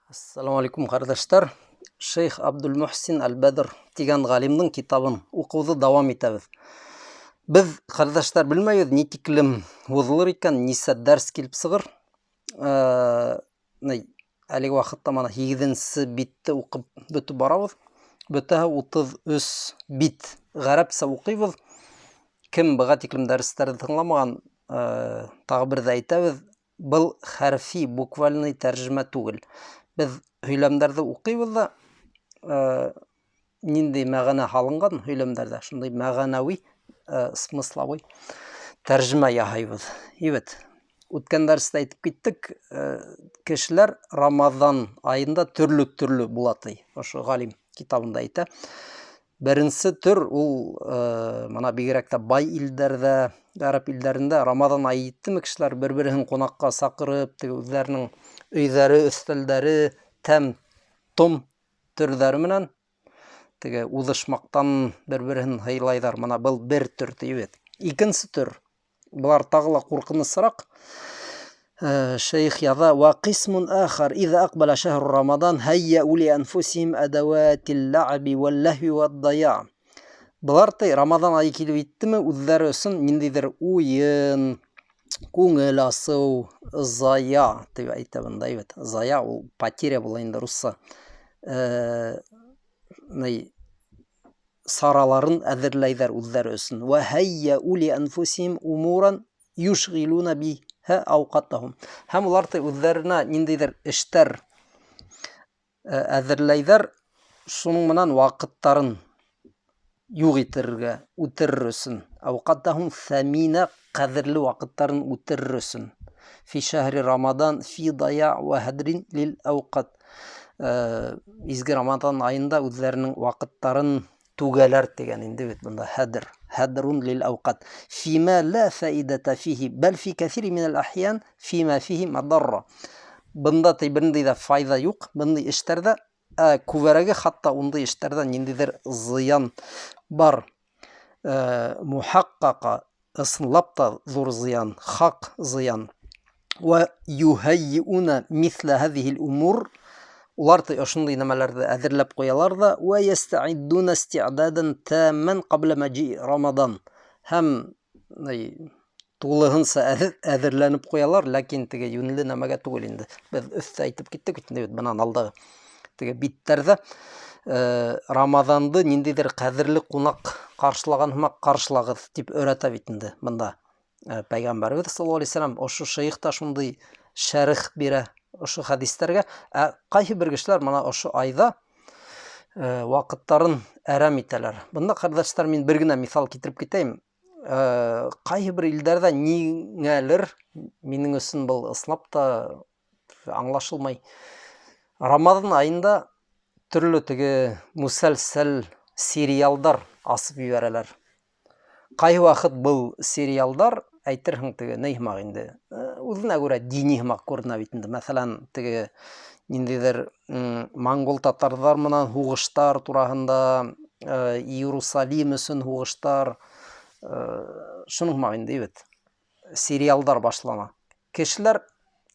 Assalamu alaikum кардаштар. Шейх Абдул-Мухсин Аль-Бадр дигән галимнең китабын укуды дәвам итәбез. Без, кардаштар, белмәйбез ни тиклем узылыр икән, нисә дәрс килеп сыгыр. Әлеге вакытта мана 8нче битте укып бетеп барабыз. Бөтәһе 33 бит гарәпчә укыйбыз. Кем быга тиклем дәресләрне тыңламаган, тагы бер дә әйтәбез, был хәрфи, буквальный тәрҗемә түгел. Без һөйләмнәрне укыйбыз да, нинди мәгънә халынган һөйләмнәрдә, шундый мәгънәви, смысловой тәрҗемә яһайбыз. Ибет, үткән дәрестә әйтеп киттек, кешеләр Рамазан аенда төрле була ди. Ошо галим китабында әйтә. Беренче төр ул мана бигрәк тә бай илдәрдә, гарәп илдәрендә Рамазан ае иттеме, кешеләр бер-берен кунакка сакырып, үзләренең өйдәре, өстәлдәре, том төрдәре менән узышмактан бер-берен һыйлайдар. Мана был бер төр дибез. Икенче төр, булар тагыла куркынычрак. Шейх яза: "Ва кисмун ахар иза акбала шахру Рамадан хайяу ли анфусихим адаватил лаъби вал лахви вад дая." Булар Рамазан ае килеп иттеме, үзләре өчен ниндидер уен, күңел асу, зая дип әйтә бunda, ибет. Зая ул потеря була инде русса. Сараларын әзерләйдер үзләре өчен. Ва хайяу ли анфусихим умуран юшгилуна биха ауқатахум. Һәм улар үзләренә ниндидер эштәр әзерләйдер, шуның менән вакыттарын юк итәргә, үтерер өчен. Ауқатахум самина, кадерле вакыттарын үтерер өчен. Фи шахри Рамадан фи дая ва хадрин лил ауқат. Изге Рамадан аенда үзләренең вакыттарын түгәләр дигән инде бит бunda хадр. Хадрун лил ауқат. Фима ла фаидата фихи, бәл фи кәсири мин ал-ахьян фима фихи мадарра. Бunda бернинди дә файда юк, бундай эшләрдә, күбрәге хатта ундый эшләрдә ниндидер зыян бар. Мухаққақа, ысынлап та зур зыян, хак зыян. Ва юхайюна мисла һазихи ал-умур. Улар ошондый нәмәләрне әзерләп куялар да, ва ястаиддуна исти'дадан тамман кабла маҗи Рамадан. Һәм тулыгынча әзерләнеп куялар, ләкин теге юньле нәмәгә түгел инде. Без өстә әйтеп киттек инде бунан алдагы теге биттәрдә Рамазанды ниндидер кадерле кунак каршылаган һымак каршылагыз дип өйрәтә бит инде монда. Пәйгамбәрбез саллаллаһу алейһи ва саллям ошо шейх та шундый шәрх бирә ошо хадисләргә. Кайсы бер кешеләр мана ошо айда вакыттарын әрәм итәләр. Бunda кардашлар, мин бер генә мисал китереп китәм. Кайсы бер илдәрдә ниңәлер, минең өчен бу ислап та аңлашылмай, Рамазан аенда төрле теге мусәлсәл сериалдар асып җибәрәләр. Кайсы вакыт бу сериалдар әйтерһең теге нәймәк инде. Үзенә күрә дини химак күренә бит инде. Мәсәлән, теге ниндидер монгол татарлар менән хугыштар турасында, Иерусалим өчен хугыштар, шуның менән инде бит. Сериалдар башлана. Кешеләр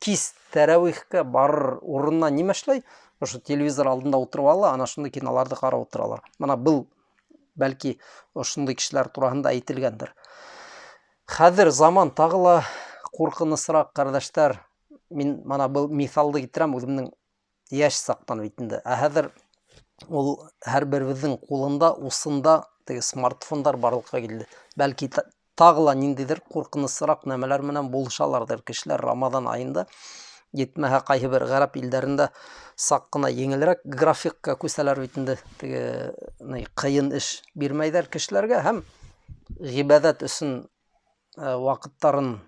кис тәрәвихкә барыр урынына нимә эшләй? Ошо телевизор алдында утырып ала, ана шундый киноларны карап утыралар. Мана бу бәлки ошондый кешеләр турасында әйтелгәндер. Хәзер заман тагыла куркынычрак, кардашлар. Мин мана бу мисалды китерәм үземнең яшь сактан бит инде. Хәзер ул һәрберебезнең кулында, усында теге смартфондар барлыкка килде. Бәлки тагыла ниндидер куркынычрак нәмәләр менән булышалардыр кешеләр Рамазан аенда. Йетмәһә кайсы бер гарәп илдәрендә сак кына еңелрәк графикка күсәләр бит инде. Теге кыен эш бирмәйдер кешеләргә һәм гыйбадат өчен вакыттарын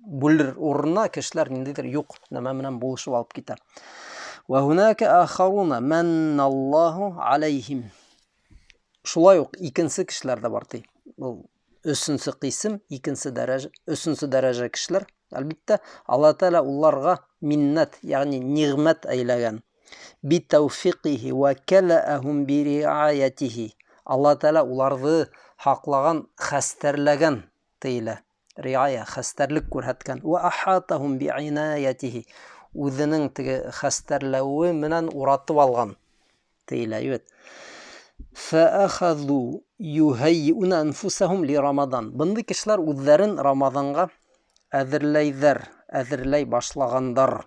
бүлер урынына кешеләр ниндидер юк нәмә менән булышып алып китә. Ва хунака ахаруна манналлаху алейхим. Шулай ук икенче кешеләр дә бар ди. Бу өченче кысым, икенче дәрәҗә, өченче дәрәҗә кешеләр. Әлбәттә, Алла Таала уларга миннат, ягъни нигъмәт әйләгән. Би тәүфиқихи ва калаһум би риаятихи. Алла Таала уларны хаклаган, хәстәрләгән тиелә. Риая, хәстәрлек күрһәткән. Ва ахатахум би инаятихи. үзенең теге хәстәрләве менән уратып алган тиелә бит. فأخذوا يهيئون أنفسهم لرمضان. Бындай кешеләр үзләрен Рамазанга әзерләй башлагандар.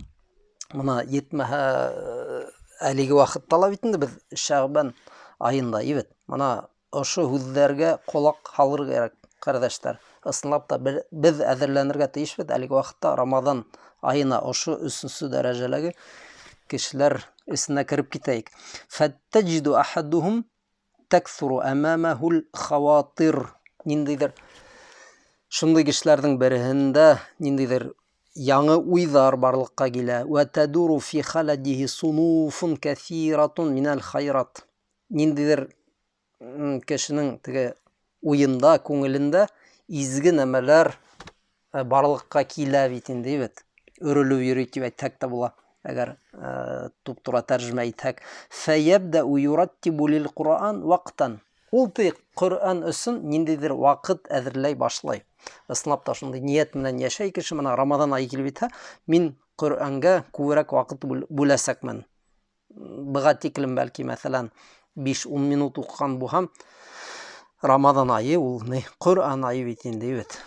Мына етмәһә әлеге вакытта ла бит инде без Шәгъбан айында бит. Мына ошо үзләргә колак халыр кирәк, кардәшләр. Ысынлап та без әзерләнергә тиешбез әлеге вакытта Рамазан айына ошо 3-нче дәрәҗәләге кешеләр исенә кирип китәйек. فَتَجِدُ أَحَدُهُمْ تَكْثُرُ أَمَامَهُ الْخَوَاطِرُ. Ниндидер шундый кешеләрнең берһендә ниндидер яңы уйлар барлыкка килә. وَتَدُورُ فِي خَلَدِهِ صُنُوفٌ كَثِيرَةٌ مِنَ الْخَيْرَاتِ. Ниндидер кешенең теге уенда, күңелендә изге нәмәләр барлыкка килә бит инде бит. Өрелү йөри дип әйтсәк тә була. Әгәр туп-тура тәрҗемә итсәк. فَيَبْدَأُ يُرَتِّبُ لِلْقُرْآنِ وَقْتًا. Ул Коръән өчен ниндидер вакыт әзерләй башлай. Ысынлап та шундый ният менән яшәй кеше, менә Рамазан айы килеп итә, мин Коръәнгә күбрәк вакыт бүләсәкмен. Быга тиклем бәлки мәсәлән 5-10 минут укыган булсам, Рамазан айы ул Коръән айы бит инде бит.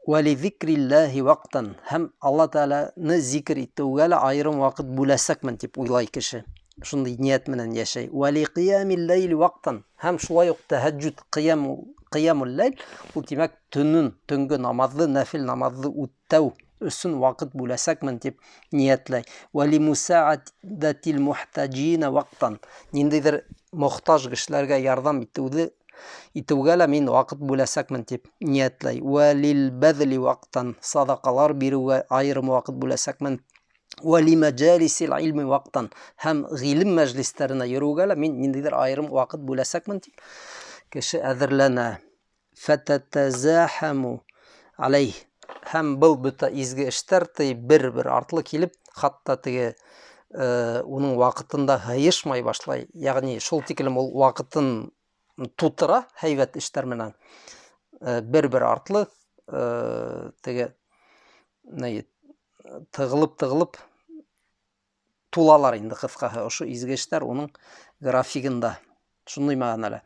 وَلِذِكْرِ اللَّهِ وَقْتًا. Һәм Алла Тәгаләне зикр итүгә лә аерым вакыт бүләсәкмен дип уйлай кеше. Шундый ният менән яшәй. وَلِقِيَامِ اللَّيْلِ وَقْتًا. Һәм шулай ук тәһәҗҗүд, кыямул ләйл, ул димәк төнге намазны, нәфил намазны үтәү өчен вакыт бүләсәкмен дип ниятләй. وَلِمُسَاعَدَةِ الْمُحْتَاجِينَ وَقْتًا. Ниндидер мохтаҗ кешеләргә ярдәм итүгә лә мин вакыт бүләсәкмен дип ниятләй. وَلِلْبَذْلِ وَقْتًا. Садакалар бирүгә аерым вакыт бүләсәкмен. وَلِمَجَالِسِ الْعِلْمِ وَقْتًا. Һәм гыйлем мәҗлисләренә йөрүгә лә мин ниндидер аерым вакыт бүләсәкмен дип кеше әзерләнә. فَتَتَزَاحَمُ عَلَيْهِ. Һәм был бөтә изге эштәр бер артлы килеп, хатта теге уның вакытында һыешмай башлай. Ягъни шул тиклем ул вакытын тутыра һәйбәт эштәр менән. Бер артлы теге тыгылып тулалар инде кыскаһы ошо изге эштәр уның графигында. Шундый мәгънәле.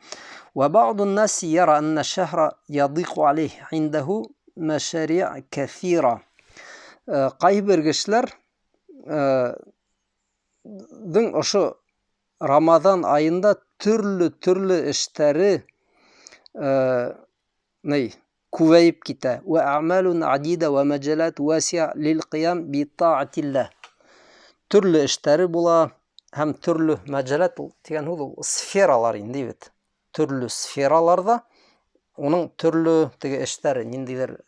وَبَعْضُ النَّاسِ يَرَى أَنَّ الشَّهْرَ يَضِيقُ عَلَيْهِ عِندَهُ مَشَارِيعٌ كَثِيرَةٌ. Кайбер кешеләр ошо Рамазан айында төрле эштәре күбәеп китә. وَأَعْمَالٌ عَدِيدَةٌ وَمَجَالَاتٌ وَاسِعَةٌ لِلْقِيَامِ بِطَاعَةِ اللَّهِ. Төрле эштәре була һәм төрле мәҗалат дигән ул сфералар инде бит. Төрле сфераларда уның төрле теге эштәре, ниндидер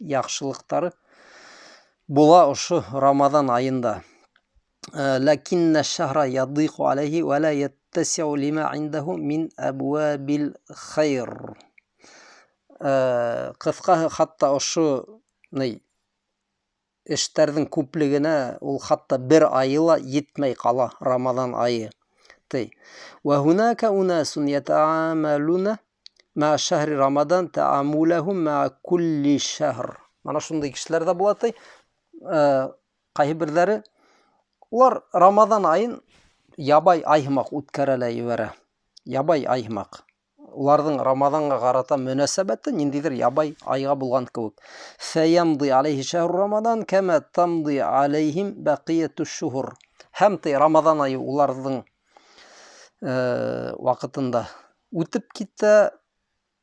яхшылыктары була ошо Рамазан айында. لكن الشهر يضيق عليه ولا يتسع لما عنده من أبواب الخير. Кыскаһы хатта ошо эштәрнең күплегенә ул хатта бер айы ла йетмәй кала Рамазан айы. وهناك أناس يتعاملون مع شهر رمضان تعاملهم مع كل شهر. Mana шундый кешеләр дә була кайберләре улар Рамазан айын ябай айһымак үткәрәләр җибәрә. Ябай айһымак. Уларның Рамазанга карата мөнәсәбәте ниндидер ябай айга булган кебек. فَيَمْضِي عَلَيْهِ شَهْرُ رَمَضَانَ كَمَا تَمْضِي عَلَيْهِمْ بَقِيَّةُ الشُّهُرِ. Һәм Рамазан айы уларның вакытында үтеп китә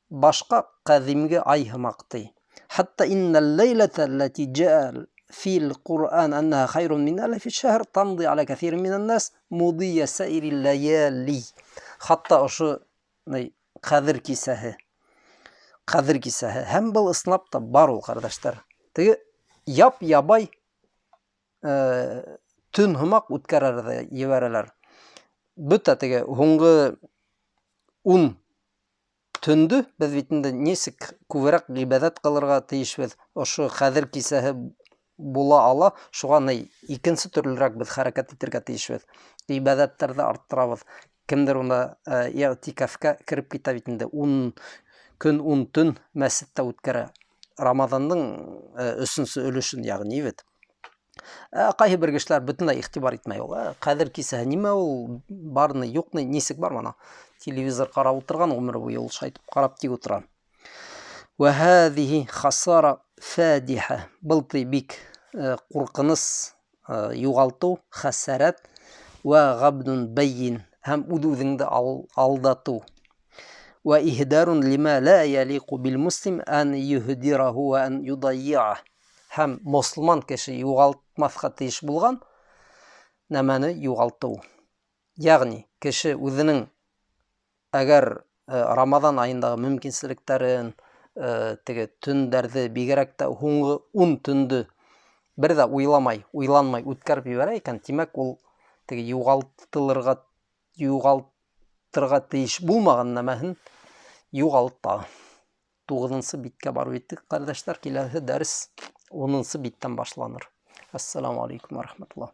башка кадимге айһымак. حتى إن الليلة التي جاء في القرآن أنها خير من ألف شهر تمضي على كثير من الناس مضي سائر الليالي. حتى ошо кадир кисәһе. Һәм был ысынлап та бар ул кардәшләр. Теге ябай төн һымак үткәрәләр җибәрәләр. Бөтә теге һуңгы 10 төндө без бит инде нисек күбрәк гыйбадат кылырга тиешбез. Ошо кадир кисәһе була ала, шуга икенче төрлерәк без хәрәкәт итәргә тиешбез. Гыйбадаттарны арттырабыз. Кемдер унда i'тикафка кирип китә бит инде 10 көн 10 төн мәсҗидтә үткәрә. Рамазанның 3-нче өлешен ягъни бит. Кайһы бер кешеләр бөтенләй игътибар итмәй ул. Кадер кисәһе нимә ул, барны, юкны, нисек бар моны? Телевизор карап утырган, гомер буе ул шайтып карап тик утыра. وهذه خسارة فادحة. Был бик куркыныс, югалту, хәсәрәт, وغبن بين, һәм үз-үзеңне алдату. وإهدار لما لا يليق بالمسلم أن يهدره وأن يضيعه. Һәм мөселман кеше югалтмаска тиеш булган нәмәне югалту. Ягъни кеше үзенең әгәр Рамазан аендагы мөмкинлекләрен, теге төндәрде, бигрәк тә һуңгы 10 төндө бер дә уйланмай үткәреп җибәрә икән, димәк ул теге югалтырга тиеш булмаган нәмәһен югалта. 9-нчы биткә барып җиттек, кардәшләр. Киләсе дәрес 10-нчы биттән башланыр. Ассаламу алейкум ва рахматуллаһ.